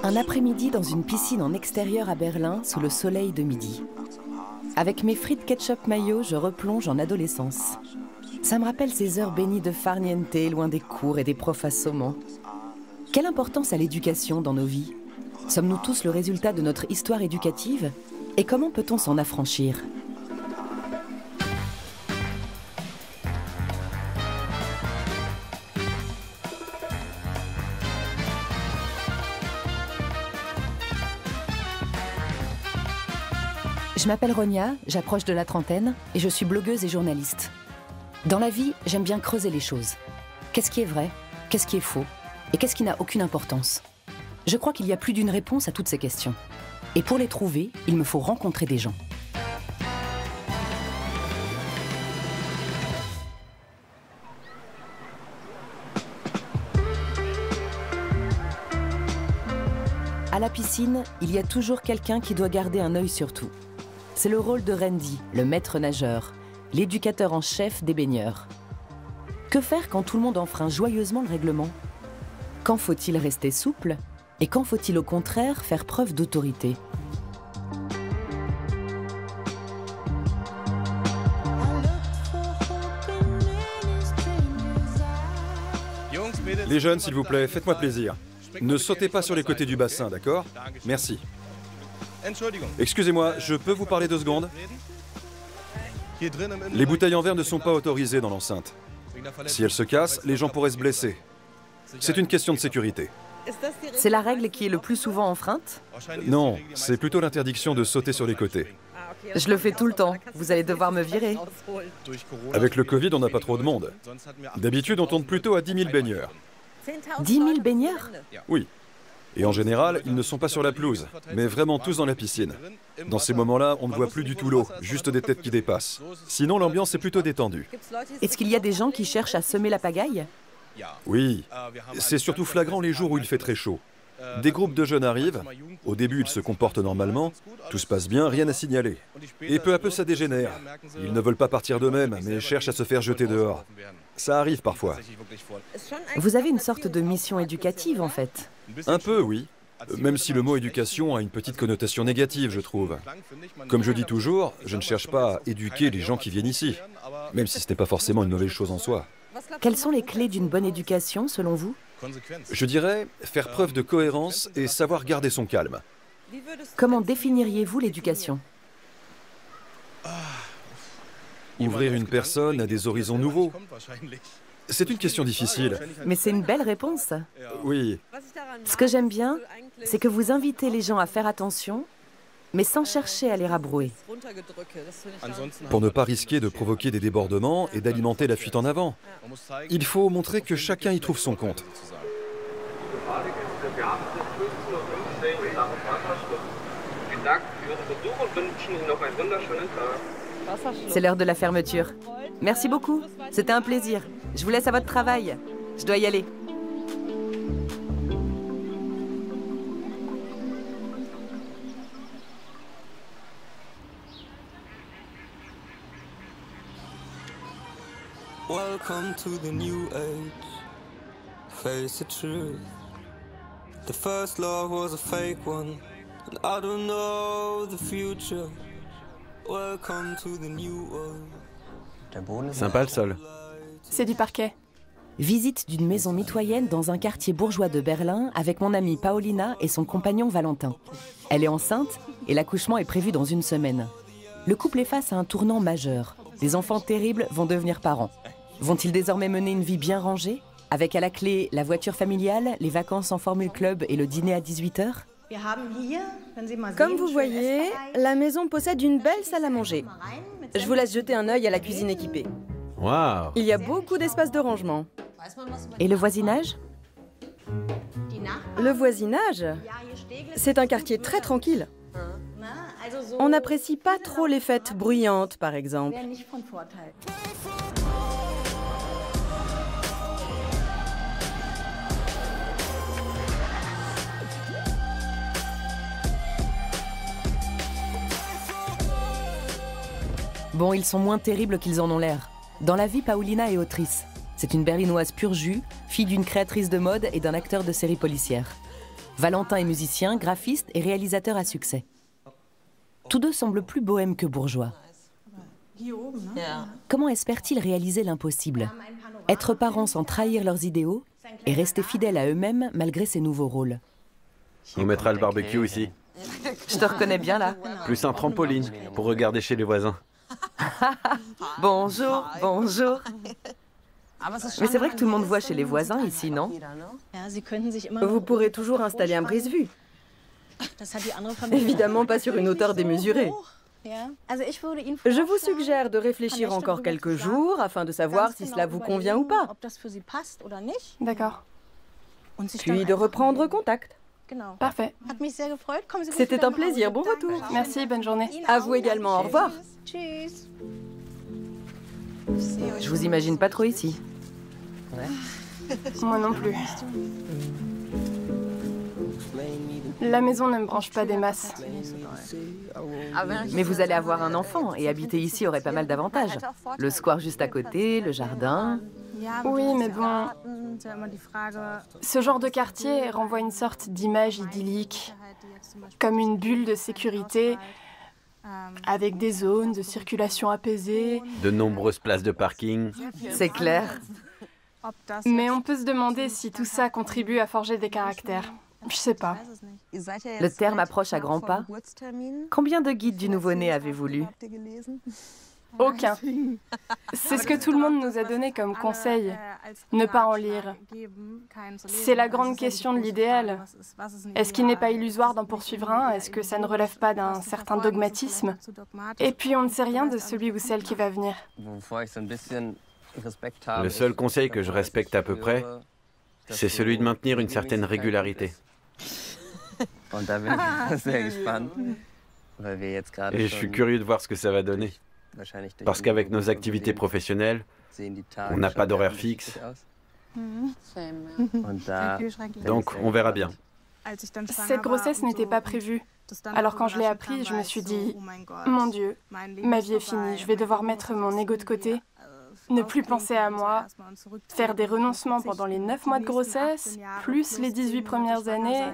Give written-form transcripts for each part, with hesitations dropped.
Un après-midi dans une piscine en extérieur à Berlin, sous le soleil de midi. Avec mes frites ketchup mayo, je replonge en adolescence. Ça me rappelle ces heures bénies de farniente, loin des cours et des profs assommants. Quelle importance a l'éducation dans nos vies? Sommes-nous tous le résultat de notre histoire éducative? Et comment peut-on s'en affranchir? Je m'appelle Ronia, j'approche de la trentaine et je suis blogueuse et journaliste. Dans la vie, j'aime bien creuser les choses. Qu'est-ce qui est vrai? Qu'est-ce qui est faux? Et qu'est-ce qui n'a aucune importance? Je crois qu'il y a plus d'une réponse à toutes ces questions. Et pour les trouver, il me faut rencontrer des gens. À la piscine, il y a toujours quelqu'un qui doit garder un œil sur tout. C'est le rôle de Randy, le maître nageur, l'éducateur en chef des baigneurs. Que faire quand tout le monde enfreint joyeusement le règlement? Quand faut-il rester souple? Et quand faut-il au contraire faire preuve d'autorité? Les jeunes, s'il vous plaît, faites-moi plaisir. Ne sautez pas sur les côtés du bassin, d'accord? Merci. Excusez-moi, je peux vous parler 2 secondes? Les bouteilles en verre ne sont pas autorisées dans l'enceinte. Si elles se cassent, les gens pourraient se blesser. C'est une question de sécurité. C'est la règle qui est le plus souvent enfreinte? Non, c'est plutôt l'interdiction de sauter sur les côtés. Je le fais tout le temps. Vous allez devoir me virer. Avec le Covid, on n'a pas trop de monde. D'habitude, on tourne plutôt à 10 000 baigneurs. 10 000 baigneurs? Oui. Et en général, ils ne sont pas sur la pelouse, mais vraiment tous dans la piscine. Dans ces moments-là, on ne voit plus du tout l'eau, juste des têtes qui dépassent. Sinon, l'ambiance est plutôt détendue. Est-ce qu'il y a des gens qui cherchent à semer la pagaille? Oui. C'est surtout flagrant les jours où il fait très chaud. Des groupes de jeunes arrivent. Au début, ils se comportent normalement. Tout se passe bien, rien à signaler. Et peu à peu, ça dégénère. Ils ne veulent pas partir d'eux-mêmes, mais cherchent à se faire jeter dehors. Ça arrive parfois. Vous avez une sorte de mission éducative, en fait. Un peu, oui. Même si le mot éducation a une petite connotation négative, je trouve. Comme je dis toujours, je ne cherche pas à éduquer les gens qui viennent ici, même si ce n'est pas forcément une mauvaise chose en soi. Quelles sont les clés d'une bonne éducation, selon vous? Je dirais faire preuve de cohérence et savoir garder son calme. Comment définiriez-vous l'éducation? Ouvrir une personne à des horizons nouveaux. C'est une question difficile. Mais c'est une belle réponse. Oui. Ce que j'aime bien, c'est que vous invitez les gens à faire attention, mais sans chercher à les rabrouer. Pour ne pas risquer de provoquer des débordements et d'alimenter la fuite en avant. Il faut montrer que chacun y trouve son compte. C'est l'heure de la fermeture. Merci beaucoup, c'était un plaisir. Je vous laisse à votre travail. Je dois y aller. Welcome to the new age. Face the truth. The first love was a fake one, and I don't know the future. Welcome to the new world. Sympa le sol. C'est du parquet. Visite d'une maison mitoyenne dans un quartier bourgeois de Berlin avec mon amie Paolina et son compagnon Valentin. Elle est enceinte et l'accouchement est prévu dans 1 semaine. Le couple est face à un tournant majeur. Les enfants terribles vont devenir parents. Vont-ils désormais mener une vie bien rangée, avec à la clé la voiture familiale, les vacances en Formule Club et le dîner à 18h? Comme vous voyez, la maison possède une belle salle à manger. Je vous laisse jeter un œil à la cuisine équipée. Waouh! Il y a beaucoup d'espace de rangement. Et le voisinage? Le voisinage? C'est un quartier très tranquille. On n'apprécie pas trop les fêtes bruyantes, par exemple. Bon, ils sont moins terribles qu'ils en ont l'air. Dans la vie, Paolina est autrice. C'est une berlinoise pur jus, fille d'une créatrice de mode et d'un acteur de série policière. Valentin est musicien, graphiste et réalisateur à succès. Tous deux semblent plus bohèmes que bourgeois. Comment espèrent-ils réaliser l'impossible? Être parents sans trahir leurs idéaux et rester fidèles à eux-mêmes malgré ces nouveaux rôles. On mettra le barbecue ici. Je te reconnais bien là. Plus un trampoline pour regarder chez les voisins. Bonjour, bonjour. Mais c'est vrai que tout le monde voit chez les voisins ici, non? Vous pourrez toujours installer un brise-vue. Évidemment pas sur une hauteur démesurée. Je vous suggère de réfléchir encore quelques jours afin de savoir si cela vous convient ou pas. D'accord. Puis de reprendre contact. Parfait. C'était un plaisir, bon retour. Merci, bonne journée. À vous également, au revoir. Je vous imagine pas trop ici. Moi non plus. La maison ne me branche pas des masses. Mais vous allez avoir un enfant et habiter ici aurait pas mal d'avantages. Le square juste à côté, le jardin. Oui, mais bon, ce genre de quartier renvoie une sorte d'image idyllique, comme une bulle de sécurité, avec des zones de circulation apaisée. De nombreuses places de parking. C'est clair. Mais on peut se demander si tout ça contribue à forger des caractères. Je sais pas. Le terme approche à grands pas. Combien de guides du nouveau-né avez-vous lu? Aucun. C'est ce que tout le monde nous a donné comme conseil, ne pas en lire. C'est la grande question de l'idéal. Est-ce qu'il n'est pas illusoire d'en poursuivre un? Est-ce que ça ne relève pas d'un certain dogmatisme? Et puis on ne sait rien de celui ou celle qui va venir. Le seul conseil que je respecte à peu près, c'est celui de maintenir une certaine régularité. Et je suis curieux de voir ce que ça va donner. Parce qu'avec nos activités professionnelles, on n'a pas d'horaire fixe. Donc on verra bien. Cette grossesse n'était pas prévue. Alors quand je l'ai appris, je me suis dit, mon Dieu, ma vie est finie, je vais devoir mettre mon ego de côté, ne plus penser à moi, faire des renoncements pendant les 9 mois de grossesse, plus les 18 premières années.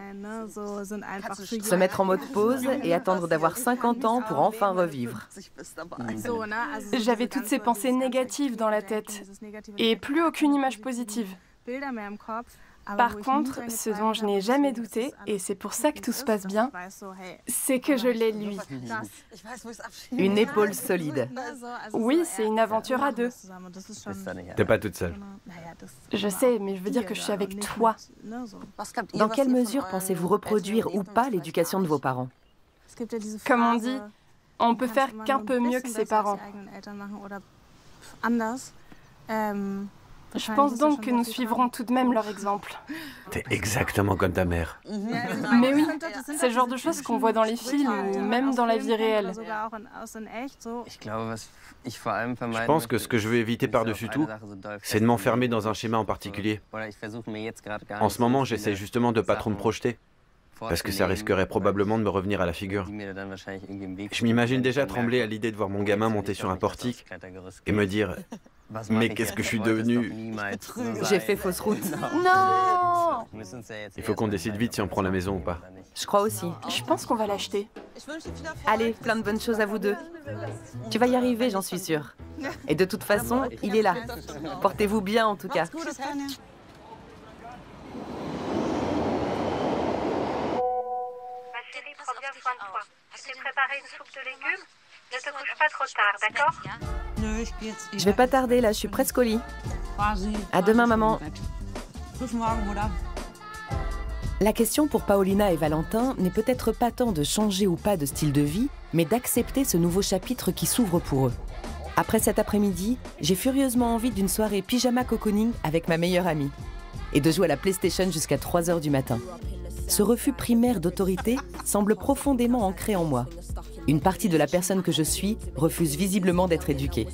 Se mettre en mode pause et attendre d'avoir 50 ans pour enfin revivre. J'avais toutes ces pensées négatives dans la tête et plus aucune image positive. Par contre, ce dont je n'ai jamais douté, et c'est pour ça que tout se passe bien, c'est que je l'ai lui. Une épaule solide. Oui, c'est une aventure à deux. T'es pas toute seule. Je sais, mais je veux dire que je suis avec toi. Dans quelle mesure pensez-vous reproduire ou pas l'éducation de vos parents? Comme on dit, on peut faire qu'un peu mieux que ses parents. Je pense donc que nous suivrons tout de même leur exemple. T'es exactement comme ta mère. Mais oui, c'est le genre de choses qu'on voit dans les films ou même dans la vie réelle. Je pense que ce que je veux éviter par-dessus tout, c'est de m'enfermer dans un schéma en particulier. En ce moment, j'essaie justement de pas trop me projeter, parce que ça risquerait probablement de me revenir à la figure. Je m'imagine déjà trembler à l'idée de voir mon gamin monter sur un portique et me dire « Mais qu'est-ce que je suis devenu ?» J'ai fait fausse route. Non! Il faut qu'on décide vite si on prend la maison ou pas. Je crois aussi. Je pense qu'on va l'acheter. Allez, plein de bonnes choses à vous deux. Tu vas y arriver, j'en suis sûre. Et de toute façon, il est là. Portez-vous bien en tout cas. Ma chérie, prends bien soin de toi. Je t'ai préparé une soupe de légumes. Ne te couche pas trop tard, d'accord? Je vais pas tarder là, je suis presque au lit. À demain, maman. La question pour Paolina et Valentin n'est peut-être pas tant de changer ou pas de style de vie, mais d'accepter ce nouveau chapitre qui s'ouvre pour eux. Après cet après-midi, j'ai furieusement envie d'une soirée pyjama cocooning avec ma meilleure amie et de jouer à la PlayStation jusqu'à 3h du matin. Ce refus primaire d'autorité semble profondément ancré en moi. Une partie de la personne que je suis refuse visiblement d'être éduquée.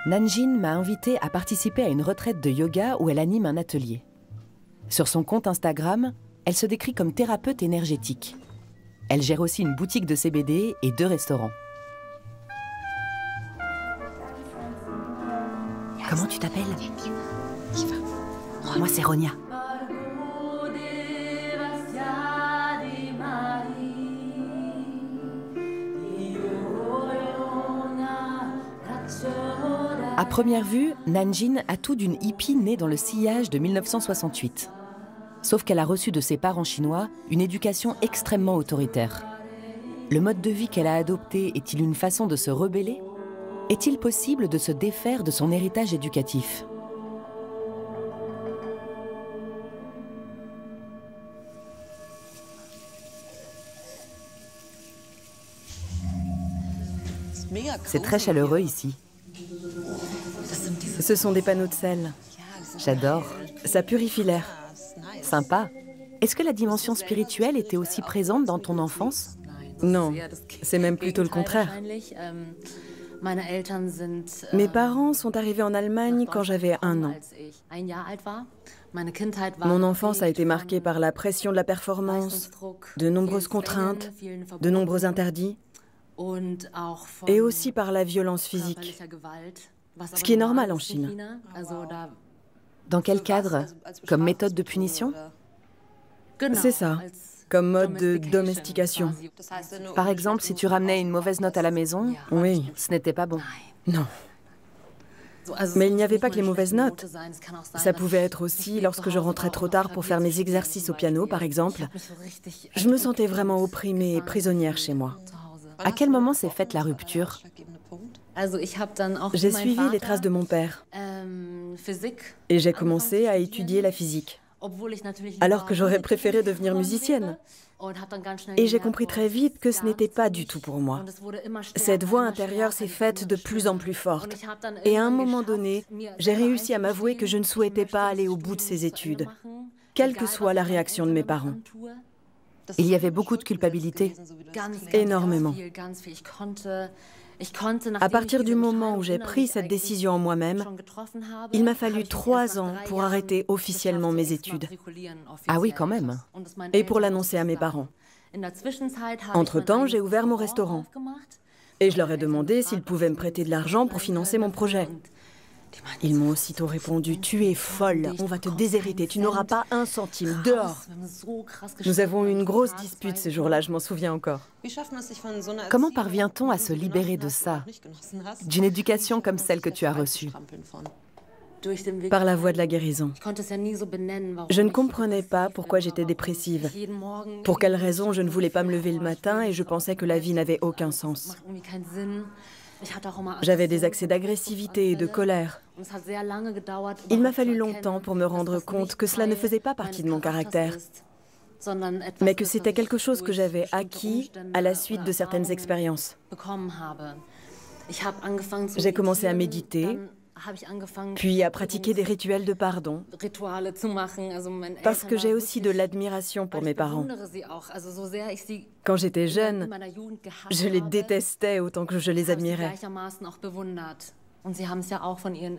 Nanjin m'a invitée à participer à une retraite de yoga où elle anime un atelier. Sur son compte Instagram, elle se décrit comme thérapeute énergétique. Elle gère aussi une boutique de CBD et 2 restaurants. Comment tu t'appelles? Moi, c'est Ronia. À première vue, Nanjin a tout d'une hippie née dans le sillage de 1968. Sauf qu'elle a reçu de ses parents chinois une éducation extrêmement autoritaire. Le mode de vie qu'elle a adopté est-il une façon de se rebeller? Est-il possible de se défaire de son héritage éducatif? C'est très chaleureux ici. Ce sont des panneaux de sel. J'adore. Ça purifie l'air. Sympa. Est-ce que la dimension spirituelle était aussi présente dans ton enfance? Non, c'est même plutôt le contraire. Mes parents sont arrivés en Allemagne quand j'avais 1 an. Mon enfance a été marquée par la pression de la performance, de nombreuses contraintes, de nombreux interdits, et aussi par la violence physique, ce qui est normal en Chine. Dans quel cadre? Comme méthode de punition? C'est ça, comme mode de domestication. Par exemple, si tu ramenais une mauvaise note à la maison, Oui, ce n'était pas bon. non. Mais il n'y avait pas que les mauvaises notes. Ça pouvait être aussi lorsque je rentrais trop tard pour faire mes exercices au piano, par exemple. Je me sentais vraiment opprimée et prisonnière chez moi. À quel moment s'est faite la rupture? J'ai suivi les traces de mon père et j'ai commencé à étudier la physique, alors que j'aurais préféré devenir musicienne. Et j'ai compris très vite que ce n'était pas du tout pour moi. Cette voix intérieure s'est faite de plus en plus forte. Et à un moment donné, j'ai réussi à m'avouer que je ne souhaitais pas aller au bout de ces études, quelle que soit la réaction de mes parents. Il y avait beaucoup de culpabilité. Énormément. À partir du moment où j'ai pris cette décision en moi-même, il m'a fallu 3 ans pour arrêter officiellement mes études. Ah oui, quand même. Et pour l'annoncer à mes parents. Entre-temps, j'ai ouvert mon restaurant. Et je leur ai demandé s'ils pouvaient me prêter de l'argent pour financer mon projet. Ils m'ont aussitôt répondu « Tu es folle, on va te déshériter, tu n'auras pas 1 centime, dehors !» Nous avons eu une grosse dispute ce jour-là, je m'en souviens encore. Comment parvient-on à se libérer de ça, d'une éducation comme celle que tu as reçue? Par la voie de la guérison. Je ne comprenais pas pourquoi j'étais dépressive, pour quelles raisons je ne voulais pas me lever le matin et je pensais que la vie n'avait aucun sens. J'avais des accès d'agressivité et de colère. Il m'a fallu longtemps pour me rendre compte que cela ne faisait pas partie de mon caractère, mais que c'était quelque chose que j'avais acquis à la suite de certaines expériences. J'ai commencé à méditer, puis à pratiquer des rituels de pardon, parce que j'ai aussi de l'admiration pour mes parents. Quand j'étais jeune, je les détestais autant que je les admirais.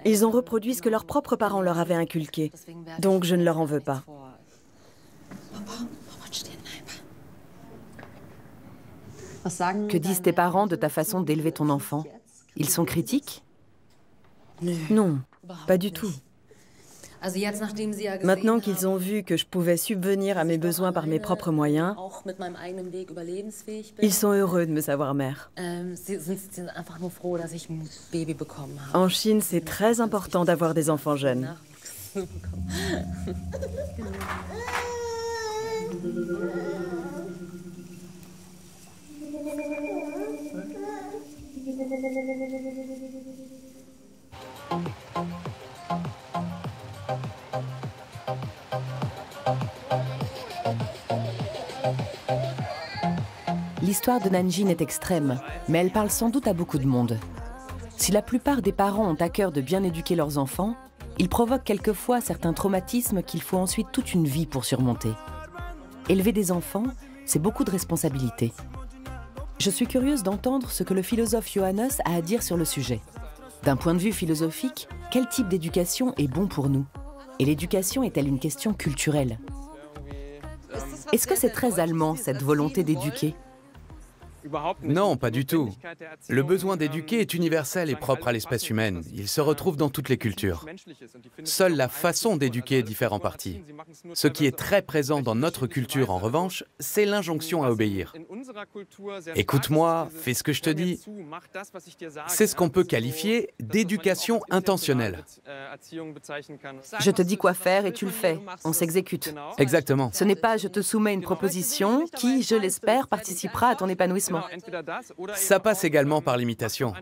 Ils ont reproduit ce que leurs propres parents leur avaient inculqué, donc je ne leur en veux pas. Que disent tes parents de ta façon d'élever ton enfant? Ils sont critiques? Non, pas du tout. Maintenant qu'ils ont vu que je pouvais subvenir à mes besoins par mes propres moyens, ils sont heureux de me savoir mère. En Chine, c'est très important d'avoir des enfants jeunes. L'histoire de Nanjin est extrême, mais elle parle sans doute à beaucoup de monde. Si la plupart des parents ont à cœur de bien éduquer leurs enfants, ils provoquent quelquefois certains traumatismes qu'il faut ensuite toute une vie pour surmonter. Élever des enfants, c'est beaucoup de responsabilités. Je suis curieuse d'entendre ce que le philosophe Johannes a à dire sur le sujet. D'un point de vue philosophique, quel type d'éducation est bon pour nous? Et l'éducation est-elle une question culturelle? Est-ce que c'est très allemand, cette volonté d'éduquer? Non, pas du tout. Le besoin d'éduquer est universel et propre à l'espèce humaine. Il se retrouve dans toutes les cultures. Seule la façon d'éduquer diffère en partie. Ce qui est très présent dans notre culture, en revanche, c'est l'injonction à obéir. Écoute-moi, fais ce que je te dis. C'est ce qu'on peut qualifier d'éducation intentionnelle. Je te dis quoi faire et tu le fais. On s'exécute. Exactement. Ce n'est pas « je te soumets une proposition qui, je l'espère, participera à ton épanouissement ». Ça passe également par l'imitation.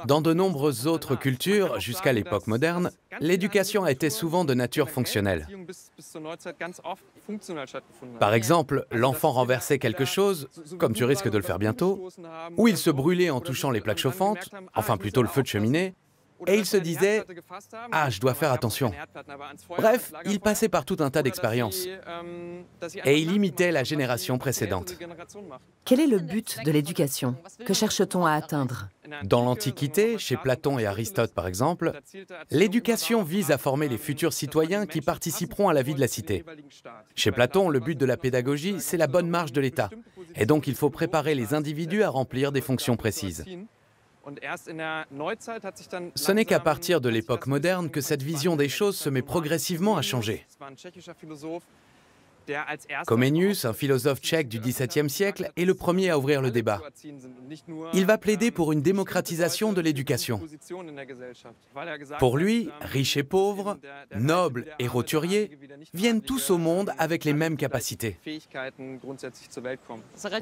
Dans de nombreuses autres cultures, jusqu'à l'époque moderne, l'éducation a été souvent de nature fonctionnelle. Par exemple, l'enfant renversait quelque chose, comme tu risques de le faire bientôt, ou il se brûlait en touchant les plaques chauffantes, enfin plutôt le feu de cheminée, et il se disait « Ah, je dois faire attention ». Bref, il passait par tout un tas d'expériences. Et il imitait la génération précédente. Quel est le but de l'éducation? Que cherche-t-on à atteindre? Dans l'Antiquité, chez Platon et Aristote par exemple, l'éducation vise à former les futurs citoyens qui participeront à la vie de la cité. Chez Platon, le but de la pédagogie, c'est la bonne marche de l'État. Et donc il faut préparer les individus à remplir des fonctions précises. Ce n'est qu'à partir de l'époque moderne que cette vision des choses se met progressivement à changer. Comenius, un philosophe tchèque du XVIIe siècle, est le premier à ouvrir le débat. Il va plaider pour une démocratisation de l'éducation. Pour lui, riches et pauvres, nobles et roturiers viennent tous au monde avec les mêmes capacités.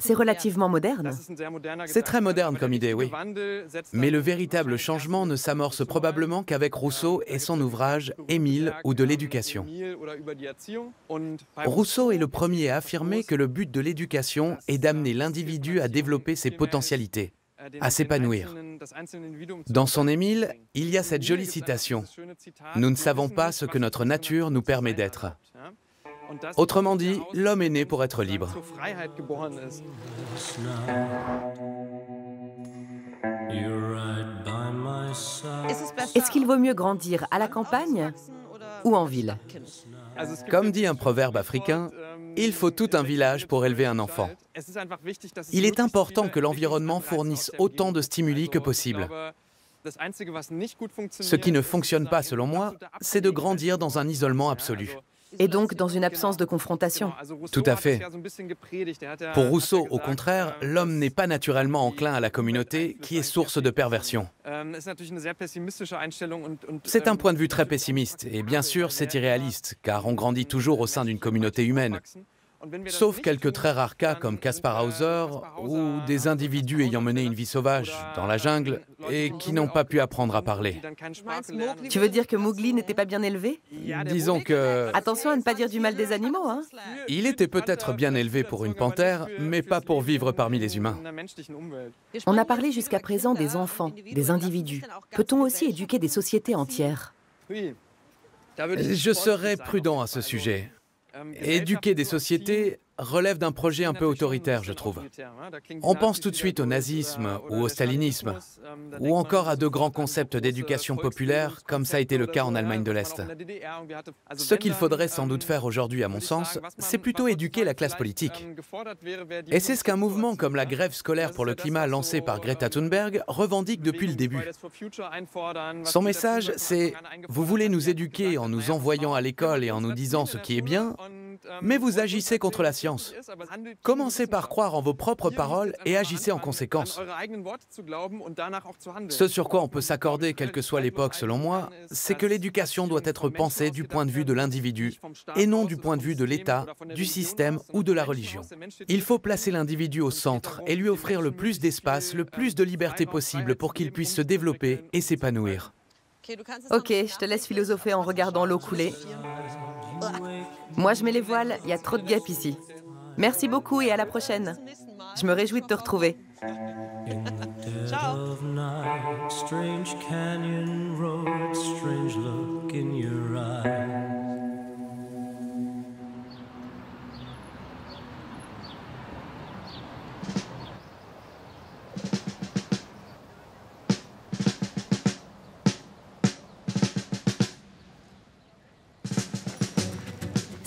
C'est relativement moderne. C'est très moderne comme idée, oui. Mais le véritable changement ne s'amorce probablement qu'avec Rousseau et son ouvrage « Émile » ou de l'éducation. Rousseau est le premier à affirmer que le but de l'éducation est d'amener l'individu à développer ses potentialités, à s'épanouir. Dans son Émile, il y a cette jolie citation « Nous ne savons pas ce que notre nature nous permet d'être ». Autrement dit, l'homme est né pour être libre. Est-ce qu'il vaut mieux grandir à la campagne ou en ville? Comme dit un proverbe africain, il faut tout un village pour élever un enfant. Il est important que l'environnement fournisse autant de stimuli que possible. Ce qui ne fonctionne pas, selon moi, c'est de grandir dans un isolement absolu. Et donc dans une absence de confrontation. Tout à fait. Pour Rousseau, au contraire, l'homme n'est pas naturellement enclin à la communauté, qui est source de perversion. C'est un point de vue très pessimiste, et bien sûr, c'est irréaliste, car on grandit toujours au sein d'une communauté humaine. Sauf quelques très rares cas comme Kaspar Hauser ou des individus ayant mené une vie sauvage dans la jungle et qui n'ont pas pu apprendre à parler. Tu veux dire que Mowgli n'était pas bien élevé? Disons que... Attention à ne pas dire du mal des animaux, hein? Il était peut-être bien élevé pour une panthère, mais pas pour vivre parmi les humains. On a parlé jusqu'à présent des enfants, des individus. Peut-on aussi éduquer des sociétés entières? Je serais prudent à ce sujet. Éduquer des sociétés relève d'un projet un peu autoritaire, je trouve. On pense tout de suite au nazisme ou au stalinisme, ou encore à de grands concepts d'éducation populaire, comme ça a été le cas en Allemagne de l'Est. Ce qu'il faudrait sans doute faire aujourd'hui, à mon sens, c'est plutôt éduquer la classe politique. Et c'est ce qu'un mouvement comme la grève scolaire pour le climat lancé par Greta Thunberg revendique depuis le début. Son message, c'est « Vous voulez nous éduquer en nous envoyant à l'école et en nous disant ce qui est bien, mais vous agissez contre la science. Commencez par croire en vos propres paroles et agissez en conséquence. » Ce sur quoi on peut s'accorder, quelle que soit l'époque selon moi, c'est que l'éducation doit être pensée du point de vue de l'individu et non du point de vue de l'État, du système ou de la religion. Il faut placer l'individu au centre et lui offrir le plus d'espace, le plus de liberté possible pour qu'il puisse se développer et s'épanouir. Ok, je te laisse philosopher en regardant l'eau couler. Moi, je mets les voiles, il y a trop de guêpes ici. Merci beaucoup et à la prochaine. Je me réjouis de te retrouver. Ciao.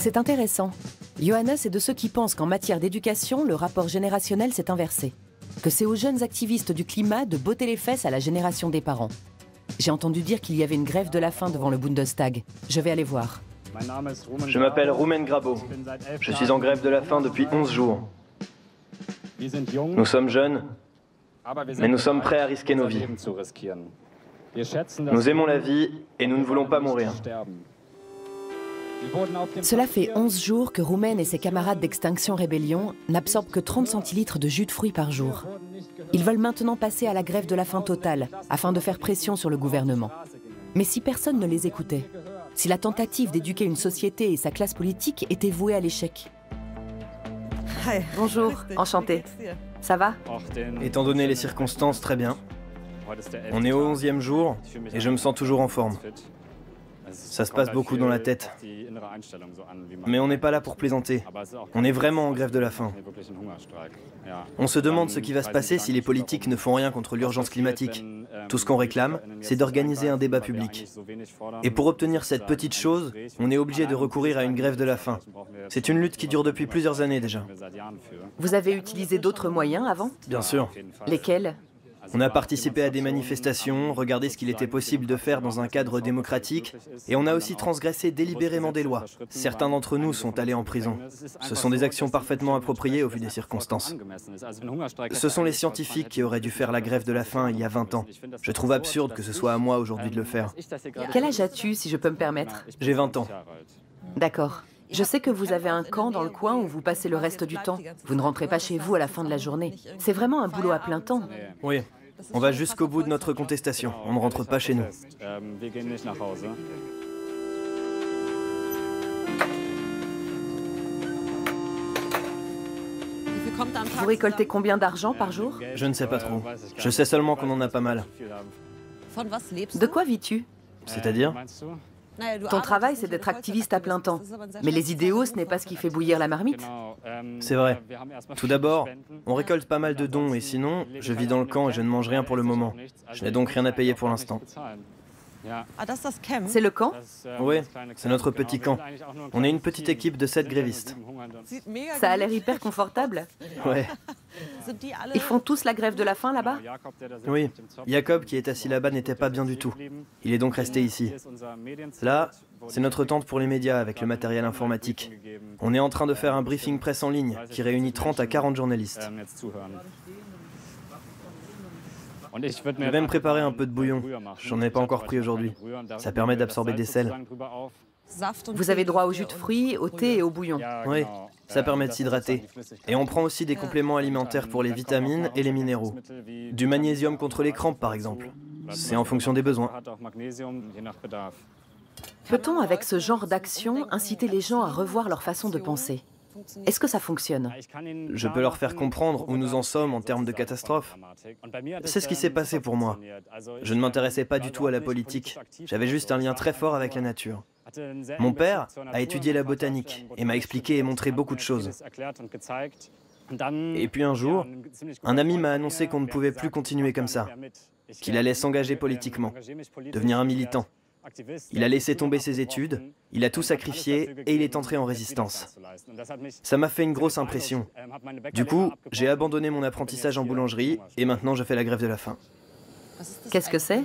C'est intéressant. Johannes est de ceux qui pensent qu'en matière d'éducation, le rapport générationnel s'est inversé. Que c'est aux jeunes activistes du climat de botter les fesses à la génération des parents. J'ai entendu dire qu'il y avait une grève de la faim devant le Bundestag. Je vais aller voir. Je m'appelle Rumen Grabo. Je suis en grève de la faim depuis 11 jours. Nous sommes jeunes, mais nous sommes prêts à risquer nos vies. Nous aimons la vie et nous ne voulons pas mourir. Cela fait 11 jours que Rumen et ses camarades d'Extinction Rébellion n'absorbent que 30 centilitres de jus de fruits par jour. Ils veulent maintenant passer à la grève de la faim totale, afin de faire pression sur le gouvernement. Mais si personne ne les écoutait, si la tentative d'éduquer une société et sa classe politique était vouée à l'échec. Bonjour, enchantée. Ça va? Étant donné les circonstances, très bien. On est au 11e jour et je me sens toujours en forme. Ça se passe beaucoup dans la tête. Mais on n'est pas là pour plaisanter. On est vraiment en grève de la faim. On se demande ce qui va se passer si les politiques ne font rien contre l'urgence climatique. Tout ce qu'on réclame, c'est d'organiser un débat public. Et pour obtenir cette petite chose, on est obligé de recourir à une grève de la faim. C'est une lutte qui dure depuis plusieurs années déjà. Vous avez utilisé d'autres moyens avant? Bien sûr. Lesquels? On a participé à des manifestations, regardé ce qu'il était possible de faire dans un cadre démocratique, et on a aussi transgressé délibérément des lois. Certains d'entre nous sont allés en prison. Ce sont des actions parfaitement appropriées au vu des circonstances. Ce sont les scientifiques qui auraient dû faire la grève de la faim il y a 20 ans. Je trouve absurde que ce soit à moi aujourd'hui de le faire. Quel âge as-tu, si je peux me permettre? J'ai 20 ans. D'accord. Je sais que vous avez un camp dans le coin où vous passez le reste du temps. Vous ne rentrez pas chez vous à la fin de la journée. C'est vraiment un boulot à plein temps. Oui. On va jusqu'au bout de notre contestation. On ne rentre pas chez nous. Vous récoltez combien d'argent par jour? Je ne sais pas trop. Je sais seulement qu'on en a pas mal. De quoi vis-tu? C'est-à-dire? Ton travail, c'est d'être activiste à plein temps. Mais les idéaux, ce n'est pas ce qui fait bouillir la marmite. C'est vrai. Tout d'abord, on récolte pas mal de dons et sinon, je vis dans le camp et je ne mange rien pour le moment. Je n'ai donc rien à payer pour l'instant. C'est le camp? Oui, c'est notre petit camp. On est une petite équipe de 7 grévistes. Ça a l'air hyper confortable. Ouais. Ils font tous la grève de la faim là-bas? Oui. Jacob, qui est assis là-bas, n'était pas bien du tout. Il est donc resté ici. Là, c'est notre tente pour les médias avec le matériel informatique. On est en train de faire un briefing presse en ligne qui réunit 30 à 40 journalistes. Je vais même préparer un peu de bouillon. J'en ai pas encore pris aujourd'hui. Ça permet d'absorber des sels. Vous avez droit au jus de fruits, au thé et au bouillon. Oui, ça permet de s'hydrater. Et on prend aussi des compléments alimentaires pour les vitamines et les minéraux. Du magnésium contre les crampes, par exemple. C'est en fonction des besoins. Peut-on, avec ce genre d'action, inciter les gens à revoir leur façon de penser? Est-ce que ça fonctionne? Je peux leur faire comprendre où nous en sommes en termes de catastrophe. C'est ce qui s'est passé pour moi. Je ne m'intéressais pas du tout à la politique. J'avais juste un lien très fort avec la nature. Mon père a étudié la botanique et m'a expliqué et montré beaucoup de choses. Et puis un jour, un ami m'a annoncé qu'on ne pouvait plus continuer comme ça, qu'il allait s'engager politiquement, devenir un militant. Il a laissé tomber ses études, il a tout sacrifié et il est entré en résistance. Ça m'a fait une grosse impression. Du coup, j'ai abandonné mon apprentissage en boulangerie et maintenant je fais la grève de la faim. Qu'est-ce que c'est?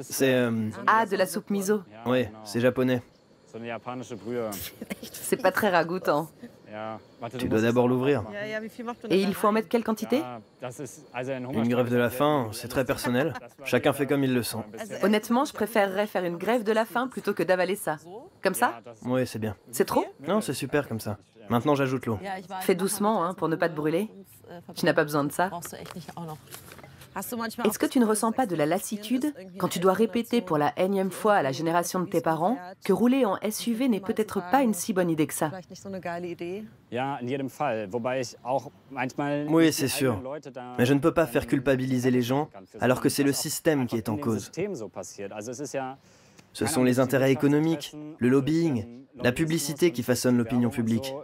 C'est... Ah, de la soupe miso. Oui, c'est japonais. C'est pas très ragoûtant. Tu dois d'abord l'ouvrir. Et il faut en mettre quelle quantité? Une grève de la faim, c'est très personnel. Chacun fait comme il le sent. Honnêtement, je préférerais faire une grève de la faim plutôt que d'avaler ça. Comme ça? Oui, c'est bien. C'est trop? Non, c'est super comme ça. Maintenant, j'ajoute l'eau. Fais doucement, hein, pour ne pas te brûler. Tu n'as pas besoin de ça. Est-ce que tu ne ressens pas de la lassitude quand tu dois répéter pour la énième fois à la génération de tes parents que rouler en SUV n'est peut-être pas une si bonne idée que ça? Oui, c'est sûr. Mais je ne peux pas faire culpabiliser les gens alors que c'est le système qui est en cause. Ce sont les intérêts économiques, le lobbying, la publicité qui façonnent l'opinion publique.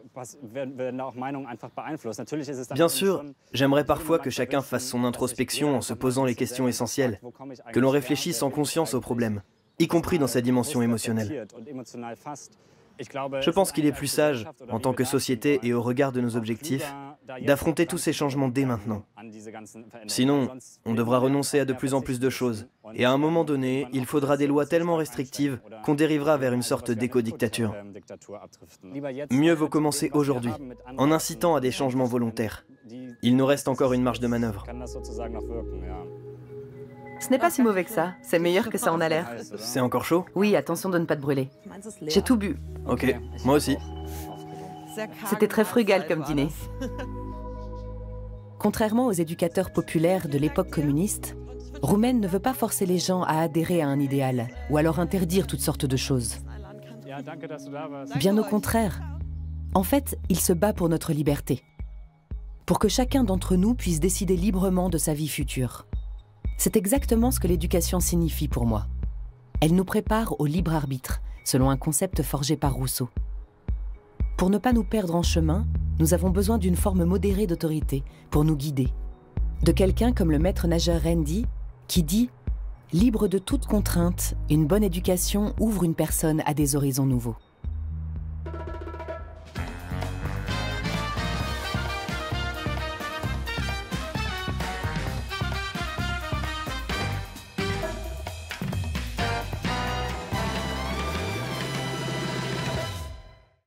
Bien sûr, j'aimerais parfois que chacun fasse son introspection en se posant les questions essentielles, que l'on réfléchisse en conscience aux problèmes, y compris dans sa dimension émotionnelle. Je pense qu'il est plus sage, en tant que société et au regard de nos objectifs, d'affronter tous ces changements dès maintenant. Sinon, on devra renoncer à de plus en plus de choses. Et à un moment donné, il faudra des lois tellement restrictives qu'on dérivera vers une sorte d'éco-dictature. Mieux vaut commencer aujourd'hui, en incitant à des changements volontaires. Il nous reste encore une marge de manœuvre. Ce n'est pas si mauvais que ça. C'est meilleur que ça en a l'air. C'est encore chaud? Oui, attention de ne pas te brûler. J'ai tout bu. Ok, moi aussi. C'était très frugal comme dîner. Contrairement aux éducateurs populaires de l'époque communiste, Roumen ne veut pas forcer les gens à adhérer à un idéal ou à leur interdire toutes sortes de choses. Bien au contraire. En fait, il se bat pour notre liberté. Pour que chacun d'entre nous puisse décider librement de sa vie future. C'est exactement ce que l'éducation signifie pour moi. Elle nous prépare au libre arbitre, selon un concept forgé par Rousseau. Pour ne pas nous perdre en chemin, nous avons besoin d'une forme modérée d'autorité pour nous guider. De quelqu'un comme le maître nageur Randy, qui dit « Libre de toute contrainte, une bonne éducation ouvre une personne à des horizons nouveaux ».